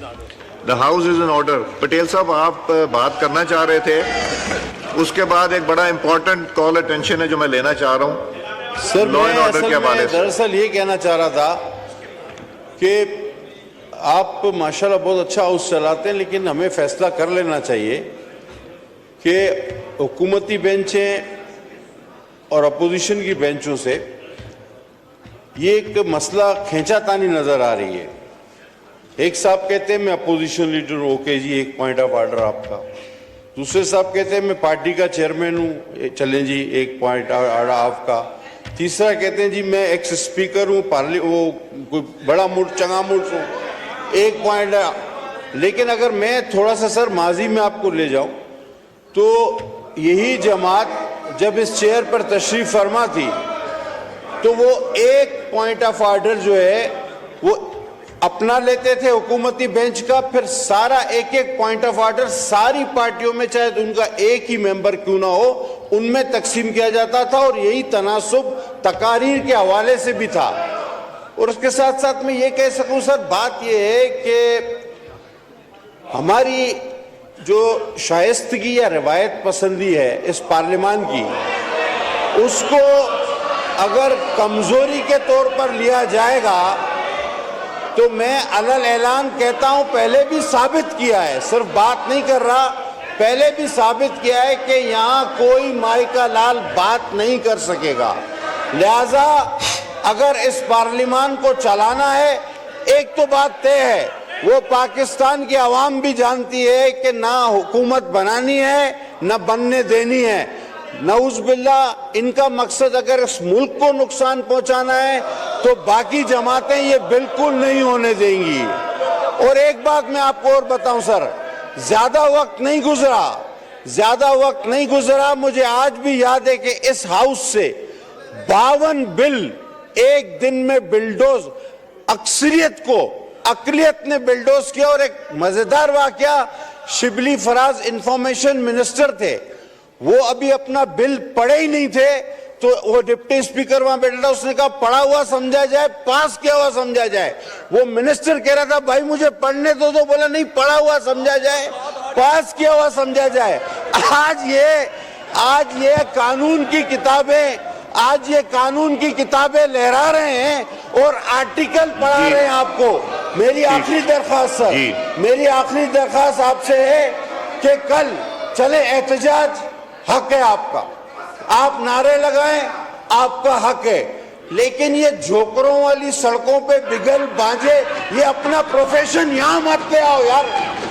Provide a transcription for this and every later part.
The house is in order. Patel صاحب آپ بات کرنا چاہ رہے تھے, اس کے بعد ایک بڑا امپورٹنٹ کال اٹینشن ہے جو میں لینا چاہ رہا ہوں سر. لا اینڈ آرڈر کے حوالے سے. دراصل یہ کہنا چاہ رہا تھا کہ آپ ماشاءاللہ بہت اچھا ہاؤس چلاتے ہیں, لیکن ہمیں فیصلہ کر لینا چاہیے کہ حکومتی بینچیں اور اپوزیشن کی بینچوں سے یہ ایک مسئلہ کھینچا تانی نظر آ رہی ہے. ایک صاحب کہتے ہیں میں اپوزیشن لیڈر ہوں, اوکے جی ایک پوائنٹ آف آرڈر آپ کا. دوسرے صاحب کہتے ہیں میں پارٹی کا چیئرمین ہوں, چلیں جی ایک پوائنٹ آرڈر آپ کا. تیسرا کہتے ہیں جی میں ایکس اسپیکر ہوں, وہ بڑا ملک چنگا ملک ہوں, ایک پوائنٹ. لیکن اگر میں تھوڑا سا سر ماضی میں آپ کو لے جاؤں تو یہی جماعت جب اس چیئر پر تشریف فرما تھی تو وہ ایک پوائنٹ آف آرڈر جو ہے وہ اپنا لیتے تھے حکومتی بینچ کا, پھر سارا ایک ایک پوائنٹ آف آرڈر ساری پارٹیوں میں چاہے ان کا ایک ہی ممبر کیوں نہ ہو ان میں تقسیم کیا جاتا تھا, اور یہی تناسب تقاریر کے حوالے سے بھی تھا. اور اس کے ساتھ ساتھ میں یہ کہہ سکوں سر, بات یہ ہے کہ ہماری جو شائستگی یا روایت پسندی ہے اس پارلیمان کی, اس کو اگر کمزوری کے طور پر لیا جائے گا تو میں علل اعلان کہتا ہوں, پہلے بھی ثابت کیا ہے, صرف بات نہیں کر رہا, پہلے بھی ثابت کیا ہے کہ یہاں کوئی مائی کا لال بات نہیں کر سکے گا. لہذا اگر اس پارلیمان کو چلانا ہے, ایک تو بات طے ہے, وہ پاکستان کی عوام بھی جانتی ہے کہ نہ حکومت بنانی ہے نہ بننے دینی ہے. نعوذ باللہ ان کا مقصد اگر اس ملک کو نقصان پہنچانا ہے تو باقی جماعتیں یہ بالکل نہیں ہونے دیں گی. اور ایک بات میں آپ کو اور بتاؤں سر, زیادہ وقت نہیں گزرا, مجھے آج بھی یاد ہے کہ اس ہاؤس سے 52 بل ایک دن میں بلڈوز, اقلیت نے بلڈوز کیا. اور ایک مزیدار واقعہ, شبلی فراز انفارمیشن منسٹر تھے, وہ ابھی اپنا بل پڑھے ہی نہیں تھے تو وہ ڈپٹی اسپیکر وہاں بیٹھا تھا, اس نے کہا پڑھا ہوا سمجھا جائے, پاس کیا ہوا سمجھا جائے. وہ منسٹر کہہ رہا تھا بھائی مجھے پڑھنے دو, تو بولا نہیں پڑھا ہوا سمجھا جائے, پاس کیا ہوا سمجھا جائے. آج یہ قانون کی کتابیں لہرا رہے ہیں اور آرٹیکل پڑھا رہے ہیں آپ کو. میری آخری درخواست سر, میری آخری درخواست آپ سے ہے کہ کل چلے احتجاج حق ہے آپ کا, آپ نعرے لگائیں, آپ کا حق ہے, لیکن یہ جھوکروں والی سڑکوں پہ بگل بانجے, یہ اپنا پروفیشن یہاں مت پہ آؤ یار.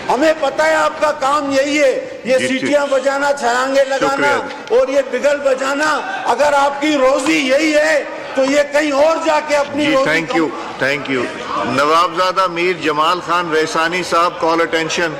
ہمیں پتہ ہے آپ کا کام یہی ہے, یہ سیٹیاں بجانا, چھلانگے لگانا اور یہ بگل بجانا. اگر آپ کی روزی یہی ہے تو یہ کہیں اور جا کے اپنی روزی. Thank you. Nawabzada Mir Jamal Khan Raisani sahib, call attention.